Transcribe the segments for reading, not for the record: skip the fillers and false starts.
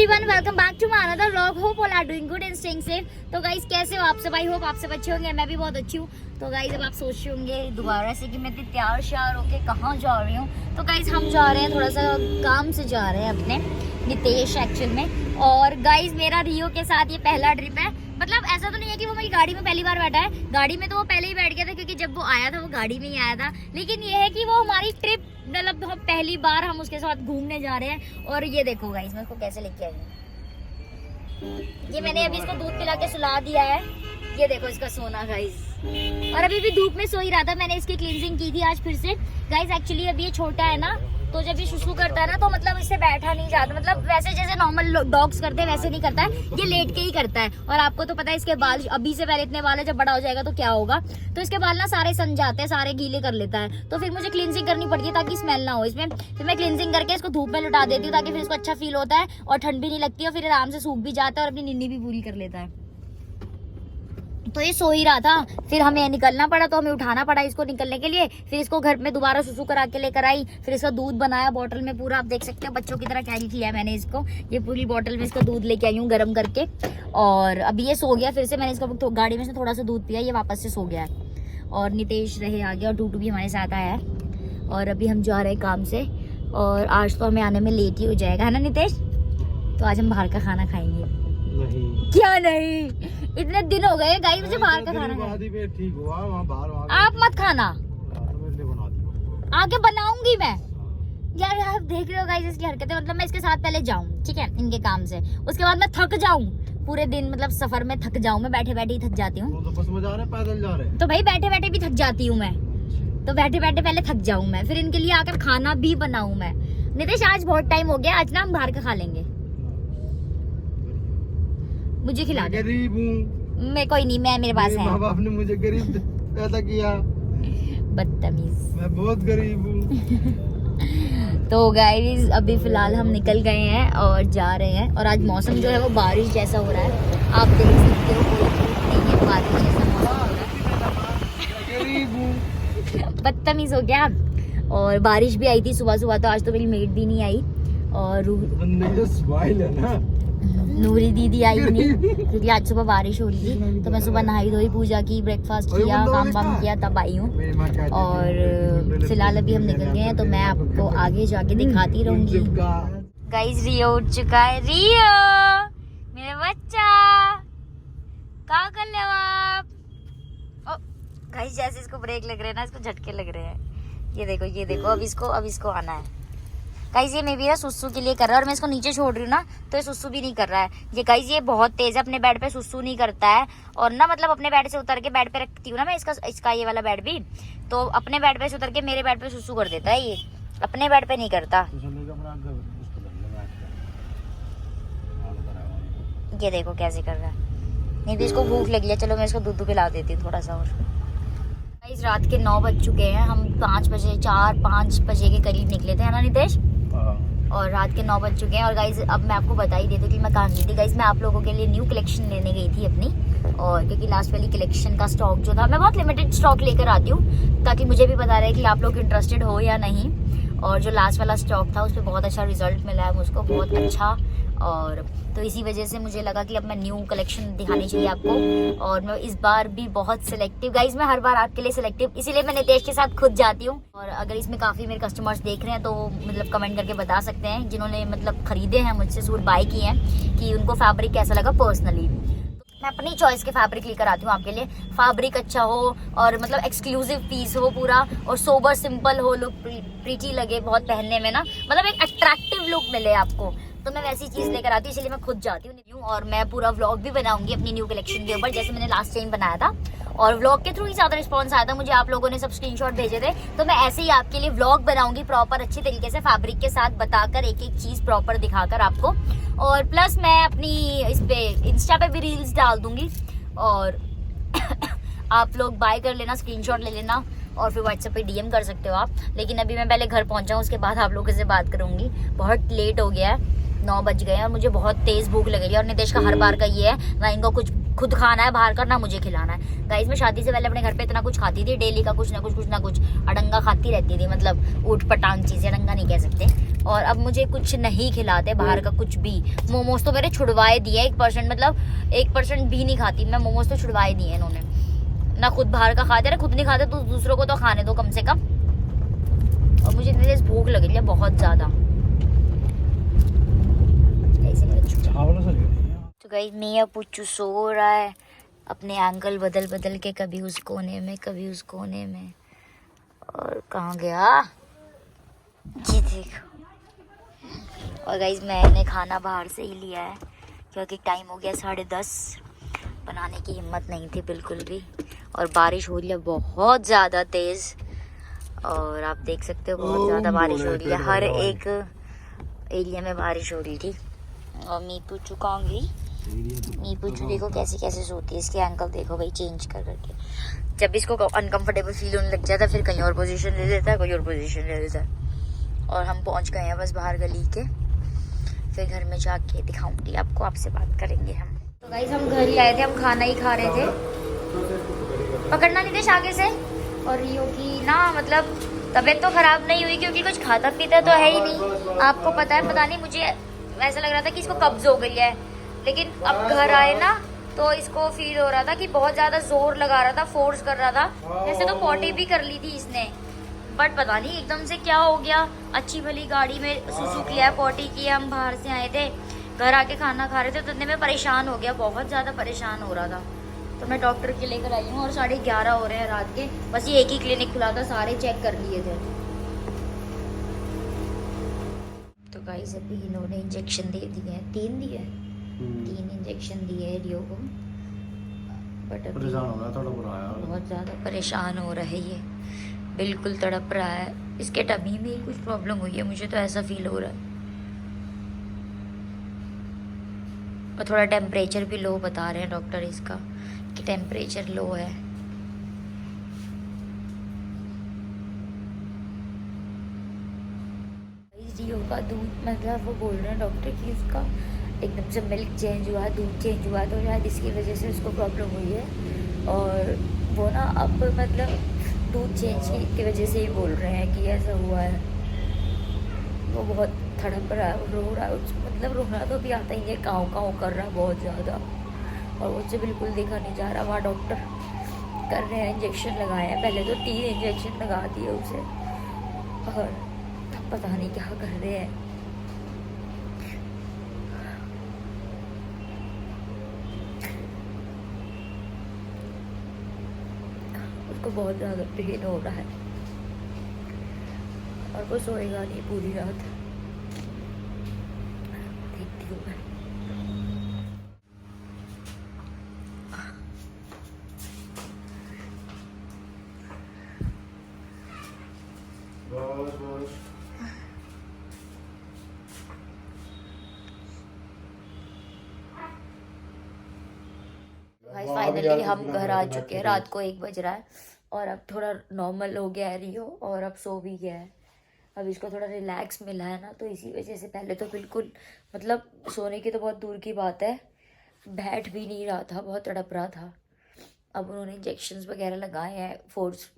Everyone, welcome back to my another vlog. Hope all are doing good and staying safe. तो guys कैसे हो आप सब? I hope आप सब अच्छे होंगे। मैं भी बहुत अच्छी हूँ। तो गाइस अब आप सोच रहे होंगे दोबारा से कि मैं इतनी तैयार श्यार होके कहाँ जा रही हूँ। तो गाइस हम जा रहे हैं, थोड़ा सा काम से जा रहे हैं अपने नितेश एक्चुअल में। और गाइस मेरा रियो के साथ ये पहला ट्रिप है। मतलब ऐसा तो नहीं है कि वो मेरी गाड़ी में पहली बार बैठा है, गाड़ी में तो वो पहले ही बैठ गया था क्योंकि जब वो आया था वो गाड़ी में ही आया था। लेकिन ये है कि वो हमारी ट्रिप मतलब हम पहली बार हम उसके साथ घूमने जा रहे हैं। और ये देखो गाइस मैं उसको कैसे लेके आई हूँ। ये मैंने अभी इसको दूध पिला के सुला दिया है। ये देखो इसका सोना गाइस। और अभी भी धूप में सो ही रहा था। मैंने इसकी क्लींजिंग की थी आज फिर से गाइस। एक्चुअली अभी ये छोटा है ना, तो जब ये सुसु करता है ना तो मतलब इससे बैठा नहीं जाता। मतलब वैसे जैसे नॉर्मल डॉग्स करते हैं वैसे नहीं करता है, ये लेट के ही करता है। और आपको तो पता है इसके बाल अभी से पहले इतने बाल है, जब बड़ा हो जाएगा तो क्या होगा। तो इसके बाल ना सारे सन जाते हैं, सारे गीले कर लेता है। तो फिर मुझे क्लींजिंग करनी पड़ती है ताकि स्मेल ना हो इसमें। फिर मैं क्लींजिंग करके इसको धूप में लुटा देती हूँ ताकि फिर इसको अच्छा फील होता है और ठंड भी नहीं लगती है। फिर आराम से सूख भी जाता है और अपनी निन्नी भी पूरी कर लेता है। तो ये सो ही रहा था, फिर हमें निकलना पड़ा, तो हमें उठाना पड़ा इसको निकलने के लिए। फिर इसको घर में दोबारा सुसु करा के लेकर आई। फिर इसका दूध बनाया बॉटल में पूरा। आप देख सकते हो बच्चों की तरह कैरी किया है मैंने इसको। ये पूरी बॉटल में इसका दूध लेके आई हूँ गर्म करके। और अभी ये सो गया। फिर से मैंने इसको गाड़ी में से थोड़ा सा दूध पिया, ये वापस से सो गया है। और नितेश रहे आ गया और टूटू भी हमारे साथ आया है। और अभी हम जा रहे हैं काम से। और आज तो हमें आने में लेट ही हो जाएगा, है ना नितेश? तो आज हम बाहर का खाना खाएंगे। नहीं। क्या नहीं? इतने दिन हो गए गाइस मुझे बाहर का खाना ठीक हुआ, वहाँ बाहर आप मत खाना, बना आके बनाऊंगी मैं। यार आप देख रहे हो गाइस इसकी हरकतें। मतलब मैं इसके साथ पहले जाऊं, ठीक है, इनके काम से, उसके बाद मैं थक जाऊं पूरे दिन। मतलब सफर में थक जाऊं मैं, बैठे बैठे ही थक जाती हूँ। तो बस में जा रहे हैं, पैदल जा रहे हैं। तो भाई बैठे बैठे भी थक जाती हूँ मैं। तो बैठे बैठे पहले थक जाऊं मैं, फिर इनके लिए आकर खाना भी बनाऊं मैं। नितेश आज बहुत टाइम हो गया, आज ना हम बाहर का खा लेंगे। मुझे खिला दे। गरीब हूँ मैं, कोई नहीं, मैं मेरे पास है। माँ बाप ने मुझे गरीब पैदा किया। बदतमीज। मैं बहुत गरीब हूँ। तो गाइस अभी फिलहाल हम निकल गए हैं और जा रहे हैं। और आज मौसम जो है वो बारिश जैसा हो रहा है, आप देख सकते हो। कोई धूप नहीं है, बारिश जैसा मौसम हो रहा है। गरीब हूँ। बदतमीज हो गया। और बारिश भी आई थी सुबह सुबह, तो आज तो मेरी मेड भी नहीं आई। और स्माइल है ना, नूरी दीदी आई नहीं क्योंकि आज सुबह बारिश हो रही थी। तो मैं सुबह नहाई धोई, पूजा की, ब्रेकफास्ट किया, काम वाम किया, तब आई हूँ। और फिलहाल अभी हम निकल गए हैं, तो मैं आपको आगे जाके दिखाती रहूंगी। गाइस रियो उठ चुका है। रियो मेरा बच्चा, क्या कर रहे हो आप? गाइस जैसे इसको ब्रेक लग रहे हैं ना, इसको झटके लग रहे हैं। ये देखो ये देखो, अब इसको आना है। गाइस ये मेरी ना सुसु के लिए कर रहा है और मैं इसको नीचे छोड़ रही हूँ ना, तो ये सुसु भी नहीं कर रहा है। ये गाइस ये बहुत तेज है, अपने बेड पे सुसु नहीं करता है। और ना मतलब अपने बेड से उतर के बेड पे रखती हूँ ना मैं इसका ये वाला बेड भी, तो अपने बेड पे से उतर के मेरे बेड पे सुसु कर देता है। ये अपने बेड पे नहीं करता। ये देखो कैसे कर रहा है। नहीं तो इसको भूख लगी है, चलो मैं इसको दूध पिला देती हूँ थोड़ा सा और। गाइस रात के 9 बज चुके हैं। हम 5 बजे के करीब निकले थे, है ना नितेश? और रात के 9 बज चुके हैं। और गाइस अब मैं आपको बता ही देती हूँ कि मैं कहाँ गई थी। गाइस मैं आप लोगों के लिए न्यू कलेक्शन लेने गई थी अपनी। और क्योंकि लास्ट वाली कलेक्शन का स्टॉक जो था, मैं बहुत लिमिटेड स्टॉक लेकर आती हूँ ताकि मुझे भी पता रहे कि आप लोग इंटरेस्टेड हो या नहीं। और जो लास्ट वाला स्टॉक था उस पर बहुत अच्छा रिजल्ट मिला है मुझको, बहुत अच्छा। और तो इसी वजह से मुझे लगा कि अब मैं न्यू कलेक्शन दिखानी चाहिए आपको। और मैं इस बार भी बहुत सिलेक्टिव, गाइज मैं हर बार आपके लिए सिलेक्टिव, इसीलिए मैं नितेश के साथ खुद जाती हूँ। और अगर इसमें काफ़ी मेरे कस्टमर्स देख रहे हैं तो मतलब कमेंट करके बता सकते हैं, जिन्होंने मतलब खरीदे हैं मुझसे, सूट बाय किए हैं, कि उनको फैब्रिक कैसा लगा पर्सनली। मैं अपनी चॉइस के फैब्रिक लेकर आती हूँ आपके लिए। फैब्रिक अच्छा हो और मतलब एक्सक्लूसिव पीस हो पूरा, और सोबर सिंपल हो, लुक प्रीटी लगे बहुत पहनने में ना, मतलब एक अट्रैक्टिव लुक मिले आपको। तो मैं वैसी चीज लेकर आती हूँ, इसलिए मैं खुद जाती हूँ। और मैं पूरा व्लॉग भी बनाऊंगी अपनी न्यू कलेक्शन के ऊपर, जैसे मैंने लास्ट टाइम बनाया था। और व्लॉग के थ्रू ही ज्यादा रिस्पॉन्स आया था मुझे, आप लोगों ने सब स्क्रीनशॉट भेजे थे। तो मैं ऐसे ही आपके लिए व्लॉग बनाऊंगी प्रॉपर, अच्छी तरीके से फैब्रिक के साथ बताकर, एक एक चीज प्रॉपर दिखाकर आपको। और प्लस मैं अपनी इस पे इंस्टा पे भी रील्स डाल दूंगी। और आप लोग बाय कर लेना, स्क्रीनशॉट ले लेना, और फिर व्हाट्सएप पे डीएम कर सकते हो आप। लेकिन अभी मैं पहले घर पहुंचाऊँ, उसके बाद आप लोगों से बात करूंगी। बहुत लेट हो गया है, 9 बज गए हैं और मुझे बहुत तेज भूख लग रही है। और नितेश का हर बार का ये है, ना इनको कुछ खुद खाना है बाहर का, ना मुझे खिलाना है। गाइस मैं शादी से पहले अपने घर पे इतना कुछ खाती थी, डेली का कुछ ना कुछ अडंगा खाती रहती थी। मतलब ऊट पटांग चीजें, अडंगा नहीं कह सकते, और अब मुझे कुछ नहीं खिलाते बाहर का कुछ भी। मोमोज तो मेरे छुड़वाए दिए 1%, मतलब 1% भी नहीं खाती मैं मोमोज, तो छुड़वाए दिए इन्होंने। ना खुद बाहर का खाते, ना खुद नहीं खाते, तो दूसरों को तो खाने दो कम से कम। और मुझे इतनी तेज भूख लग रही है बहुत ज्यादा। तो गाइस मियां पुच्चू सो रहा है अपने एंगल बदल बदल के, कभी उस कोने में कभी उस कोने में। और कहाँ गया जी देखो। और गाइस मैंने खाना बाहर से ही लिया है क्योंकि टाइम हो गया 10:30। बनाने की हिम्मत नहीं थी बिल्कुल भी। और बारिश हो रही है बहुत ज़्यादा तेज़, और आप देख सकते हो बहुत ज़्यादा बारिश हो रही है। हर एक एरिया में बारिश हो रही थी। और मीपू चुकाऊंगी, मीपू चू देखो कैसे कैसे सोती है। इसके एंकल देखो भाई चेंज कर करके। जब इसको अनकंफर्टेबल फील होने लग जाता है फिर कहीं और पोजीशन ले लेता है, कोई और पोजीशन ले लेता है। और हम पहुंच गए हैं बस बाहर गली के। फिर घर में जाके दिखाऊंगी आपको, आपसे बात करेंगे हम। तो गाइस हम घर ही आए थे, हम खाना ही खा रहे थे। पकड़ना नहीं थे आगे से। और रियो की ना मतलब तबीयत तो खराब नहीं हुई क्योंकि कुछ खाता पीता तो है ही नहीं, आपको पता है। पता नहीं मुझे ऐसा लग रहा था कि इसको कब्ज हो गई है, लेकिन अब घर आए ना तो इसको फील हो रहा था कि बहुत ज्यादा जोर लगा रहा था, फोर्स कर रहा था। वैसे तो पॉटी भी कर ली थी इसने, बट पता नहीं एकदम से क्या हो गया। अच्छी भली गाड़ी में सुसु किया, पॉटी की, हम बाहर से आए थे, घर आके खाना खा रहे थे तो इतने में परेशान हो गया, बहुत ज्यादा परेशान हो रहा था। तो मैं डॉक्टर के लेकर आई हूँ और 11:30 हो रहे हैं रात के। बस ये एक ही क्लिनिक खुला था, सारे चेक कर लिए थे। तो गाइस अभी इन्होंने इंजेक्शन दे दिए हैं, 3 दिए हैं, 3 इंजेक्शन दिए हैं रियो को। बट अभी बहुत ज़्यादा परेशान हो रहा है ये, बिल्कुल तड़प रहा है। इसके टमी में ही कुछ प्रॉब्लम हुई है, मुझे तो ऐसा फील हो रहा है। और थोड़ा टेम्परेचर भी लो बता रहे हैं डॉक्टर इसका, कि टेम्परेचर लो है। रियो का दूध मतलब वो बोल रहे हैं डॉक्टर कि उसका एकदम से मिल्क चेंज हुआ, दूध चेंज हुआ, तो शायद इसकी वजह से उसको प्रॉब्लम हुई है। और वो ना अब मतलब दूध चेंज की वजह से ही बोल रहे हैं कि ऐसा हुआ है। वो बहुत तड़प रहा है, रो रहा है, मतलब रोना तो भी आता ही है, काँव काँव कर रहा है बहुत ज़्यादा। और मुझसे बिल्कुल देखा नहीं जा रहा। वहाँ डॉक्टर कर रहे हैं, इंजेक्शन लगाए हैं, पहले तो 3 इंजेक्शन लगा दिए उसे, और पता नहीं क्या कर रहे हैं। उसको बहुत ज़्यादा पेन हो रहा है और वो सोएगा नहीं पूरी रात। देखती हूँ मैं। भाई फाइनली हम घर आ चुके हैं, रात को 1 बज रहा है और अब थोड़ा नॉर्मल हो गया है रियो, और अब सो भी गया है। अब इसको थोड़ा रिलैक्स मिला है ना, तो इसी वजह से पहले तो बिल्कुल मतलब सोने की तो बहुत दूर की बात है, बैठ भी नहीं रहा था, बहुत तड़प रहा था। अब उन्होंने इंजेक्शंस वगैरह लगाए हैं, फोर्स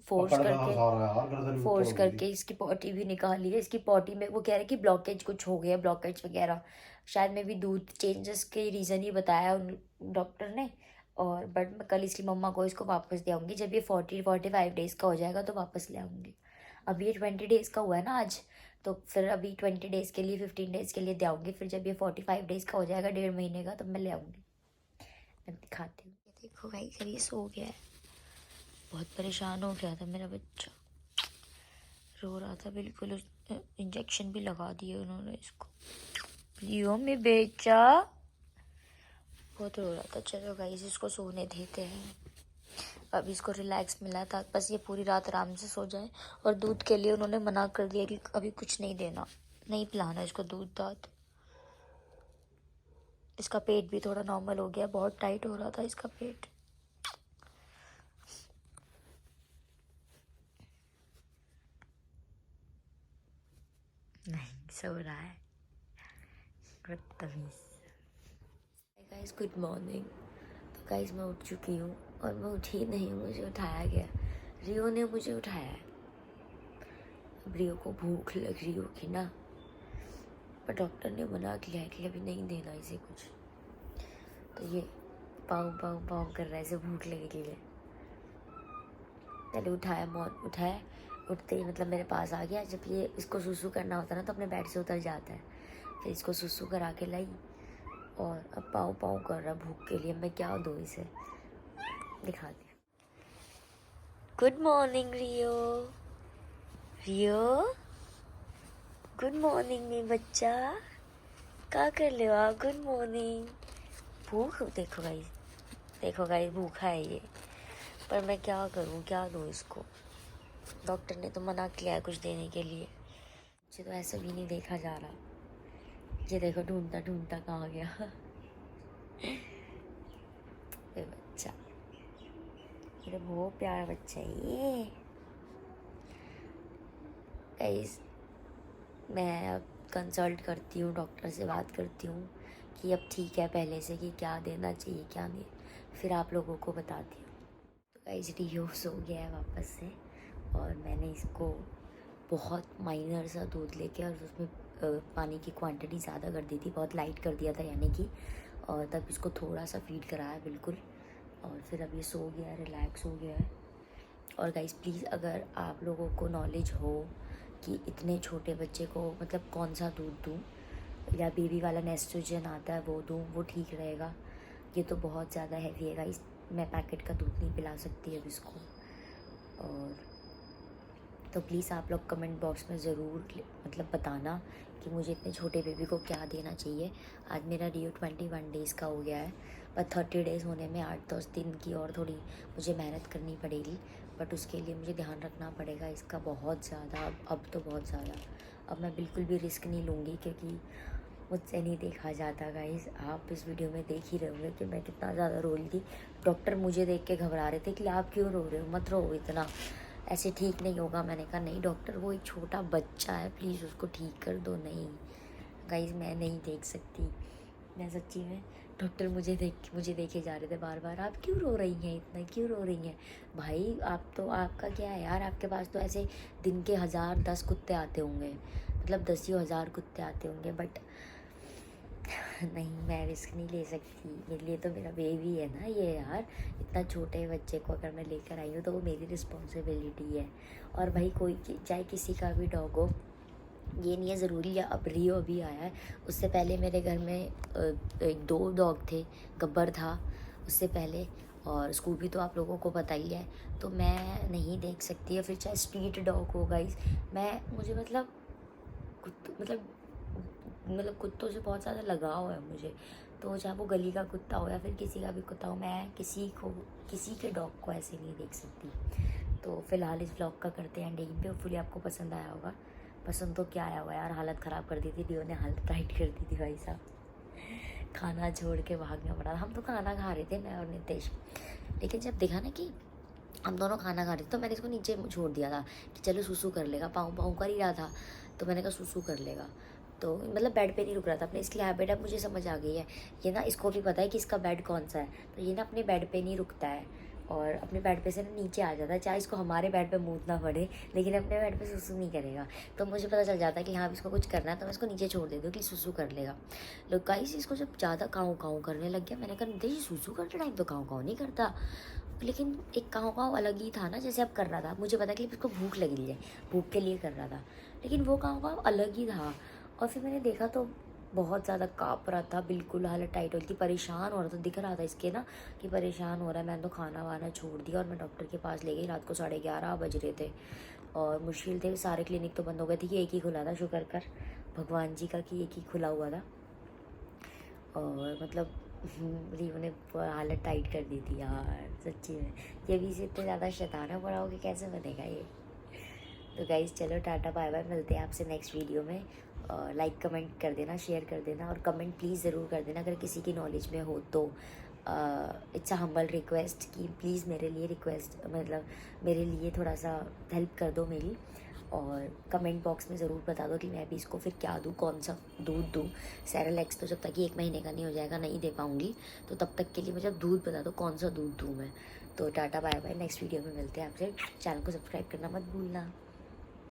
करके इसकी पॉटी भी निकाली है। इसकी पॉटी में वो कह रहे कि ब्लॉकेज कुछ हो गया, ब्लॉकेज वगैरह शायद में भी दूध चेंजेस के रीज़न ही बताया उन डॉक्टर ने। और बट मैं कल इसकी मम्मा को इसको वापस दे आऊँगी, जब ये 40-45 डेज़ का हो जाएगा तो वापस ले आऊँगी। अभी ये 20 डेज़ का हुआ है ना आज, तो फिर अभी 20 डेज़ के लिए 15 डेज़ के लिए दे आऊँगी। फिर जब ये 45 डेज़ का हो जाएगा, 1.5 महीने का, तब मैं ले आऊँगी। मैं दिखाती हूँ। देखो भाई घर ये सो गया है, बहुत परेशान हो गया था मेरा बच्चा, रो रहा था बिल्कुल। इंजेक्शन भी लगा दिए उन्होंने इसको। लियो में बेचा, बहुत रो रहा था। चलो गाइस इसको सोने देते हैं, अब इसको रिलैक्स मिला था, बस ये पूरी रात आराम से सो जाए। और दूध के लिए उन्होंने मना कर दिया कि अभी कुछ नहीं देना, नहीं पिलाना इसको दूध दाद। इसका पेट भी थोड़ा नॉर्मल हो गया, बहुत टाइट हो रहा था इसका पेट। नहीं सो रहा है, गाइस गुड मॉर्निंग। तो गाइस मैं उठ चुकी हूँ और मैं उठी नहीं हूँ, मुझे उठाया गया, रियो ने मुझे उठाया है। अब रियो को भूख लग रही होगी ना, पर डॉक्टर ने मना किया है कि अभी नहीं देना इसे कुछ। तो ये पाँव पाँव पाँव कर रहा है, इसे भूख लगेगी। पहले उठाया, उठाया, उठते ही मतलब मेरे पास आ गया। जब ये इसको सुसु करना होता है ना तो अपने बेड से उतर जाता है। फिर इसको सुसु करा के लाई और अब पाँव पाँव कर रहा भूख के लिए। मैं क्या दूँ इसे, दिखा दिया। गुड मॉर्निंग रियो, रियो गुड मॉर्निंग मेरे बच्चा, क्या कर रहे हो आप? Good morning. भूख देखो गाइस, देखो गाइस भूखा है ये, पर मैं क्या करूं, क्या दूं इसको। डॉक्टर ने तो मना किया है कुछ देने के लिए। मुझे तो ऐसा भी नहीं देखा जा रहा। ये देखो ढूंढता ढूंढता कहाँ गया ये बच्चा, मेरा बहुत प्यारा बच्चा है ये। गाइस मैं अब कंसल्ट करती हूँ, डॉक्टर से बात करती हूँ कि अब ठीक है पहले से, कि क्या देना चाहिए क्या नहीं, फिर आप लोगों को बताती हूँ। तो गाइस रियो सो गया है वापस से, और मैंने इसको बहुत माइनर सा दूध लेके और उसमें पानी की क्वांटिटी ज़्यादा कर दी थी, बहुत लाइट कर दिया था यानी कि, और तब इसको थोड़ा सा फीड कराया बिल्कुल, और फिर अब ये सो गया है, रिलैक्स हो गया है। और गाइस प्लीज़ अगर आप लोगों को नॉलेज हो कि इतने छोटे बच्चे को मतलब कौन सा दूध दूँ, या बेबी वाला नेस्ट्रोजन आता है वो दूँ, वो ठीक रहेगा। ये तो बहुत ज़्यादा हैवी है गाइस, मैं पैकेट का दूध नहीं पिला सकती अब इसको। और तो प्लीज़ आप लोग कमेंट बॉक्स में ज़रूर मतलब बताना कि मुझे इतने छोटे बेबी को क्या देना चाहिए। आज मेरा रियो 21 डेज़ का हो गया है, पर 30 डेज़ होने में 8-10 दिन की और थोड़ी मुझे मेहनत करनी पड़ेगी, बट उसके लिए मुझे ध्यान रखना पड़ेगा इसका बहुत ज़्यादा। अब तो बहुत ज़्यादा, अब मैं बिल्कुल भी रिस्क नहीं लूँगी क्योंकि मुझसे नहीं देखा जाता गाइस। आप इस वीडियो में देख ही रहे होंगे कि मैं कितना ज़्यादा रो रही थी। डॉक्टर मुझे देख के घबरा रहे थे कि आप क्यों रो रहे हो, मत रो इतना, ऐसे ठीक नहीं होगा। मैंने कहा नहीं डॉक्टर, वो एक छोटा बच्चा है, प्लीज़ उसको ठीक कर दो। नहीं गाइस मैं नहीं देख सकती, मैं सच्ची में। डॉक्टर मुझे देखे जा रहे थे बार बार, आप क्यों रो रही हैं इतना, क्यों रो रही हैं भाई? आप तो, आपका क्या है यार, आपके पास तो ऐसे दिन के 1010 कुत्ते आते होंगे, मतलब 10,000 कुत्ते आते होंगे, बट नहीं मैं रिस्क नहीं ले सकती। मेरे लिए तो मेरा बेबी है ना ये यार, इतना छोटे बच्चे को अगर मैं लेकर आई हूँ तो वो मेरी रिस्पॉन्सिबिलिटी है। और भाई कोई चाहे किसी का भी डॉग हो, ये नहीं है ज़रूरी है अब रियो अभी आया है, उससे पहले मेरे घर में 2 डॉग थे, गब्बर था उससे पहले, और स्कूबी तो आप लोगों को पता ही है। तो मैं नहीं देख सकती, या फिर चाहे स्ट्रीट डॉग हो गाइस, मुझे मतलब कुत्तों से बहुत ज़्यादा लगाव है मुझे। तो चाहे वो गली का कुत्ता हो या फिर किसी का भी कुत्ता हो, मैं किसी के डॉग को ऐसे नहीं देख सकती। तो फिलहाल इस व्लॉग का करते हैं एंडिंग पे। होपफुली आपको पसंद आया होगा। पसंद तो क्या आया होगा यार, हालत ख़राब कर दी थी रियो ने, हालत टाइट कर दी थी भाई साहब, खाना छोड़ के भागना पड़ा। हम तो खाना खा रहे थे मैं और नितेश, लेकिन जब देखा ना कि हम दोनों खाना खा रहे थे तो मैंने इसको नीचे छोड़ दिया था कि चलो सुसु कर लेगा, पाँव पाँव कर ही रहा था, तो मैंने कहा सुसु कर लेगा। तो मतलब बेड पे नहीं रुक रहा था अपने, इसलिए हैबिट अब मुझे समझ आ गई है। ये ना इसको भी पता है कि इसका बेड कौन सा है, तो ये ना अपने बेड पे नहीं रुकता है और अपने बेड पे से ना नीचे आ जाता है, चाहे इसको हमारे बेड पे मूतना पड़े, लेकिन अपने बेड पे सुसु नहीं करेगा। तो मुझे पता चल जाता है कि हाँ इसको कुछ करना है, तो मैं इसको नीचे छोड़ देती हूँ कि सुसु कर लेगा। लोग गाइस इसको जब ज़्यादा काँव काँव करने लग गया, मैंने कहा देखिए सुसु करते टाइम तो काँव काँव नहीं करता, लेकिन एक काँव काँव अलग ही था ना, जैसे अब कर रहा था। मुझे पता कि इसको भूख लगी है, भूख के लिए कर रहा था, लेकिन वो काँव काँव अलग ही था। और फिर मैंने देखा तो बहुत ज़्यादा काँप रहा था, बिल्कुल हालत टाइट हो रही थी, परेशान हो रहा था, दिख रहा था इसके ना कि परेशान हो रहा है। मैंने तो खाना वाना छोड़ दिया और मैं डॉक्टर के पास ले गई। रात को 11:30 बज रहे थे और मुश्किल थे, सारे क्लिनिक तो बंद हो गए थे कि एक ही खुला था, शुक्र कर भगवान जी का कि एक ही खुला हुआ था। और मतलब रियो ने हालत टाइट कर दी थी यार सच्ची में। ये भी इसे इतने ज़्यादा शैताना पड़ा हो कि कैसे बनेगा ये। तो गाइज़ चलो टाटा बाय बाय, मिलते हैं आपसे नेक्स्ट वीडियो में। लाइक कमेंट कर देना, शेयर कर देना, और कमेंट प्लीज़ ज़रूर कर देना अगर किसी की नॉलेज में हो तो। इट्स अ हम्बल रिक्वेस्ट कि प्लीज़ मेरे लिए मतलब मेरे लिए थोड़ा सा हेल्प कर दो मेरी, और कमेंट बॉक्स में ज़रूर बता दो कि मैं भी इसको फिर क्या दूँ, कौन सा दूध दूँ। सेरेलैक्स तो जब तक कि 1 महीने का नहीं हो जाएगा नहीं दे पाऊँगी, तो तब तक के लिए मुझे दूध बता दो कौन सा दूध दूँ मैं। तो tata bye bye, next video में मिलते हैं आपसे। चैनल को सब्सक्राइब करना मत भूलना।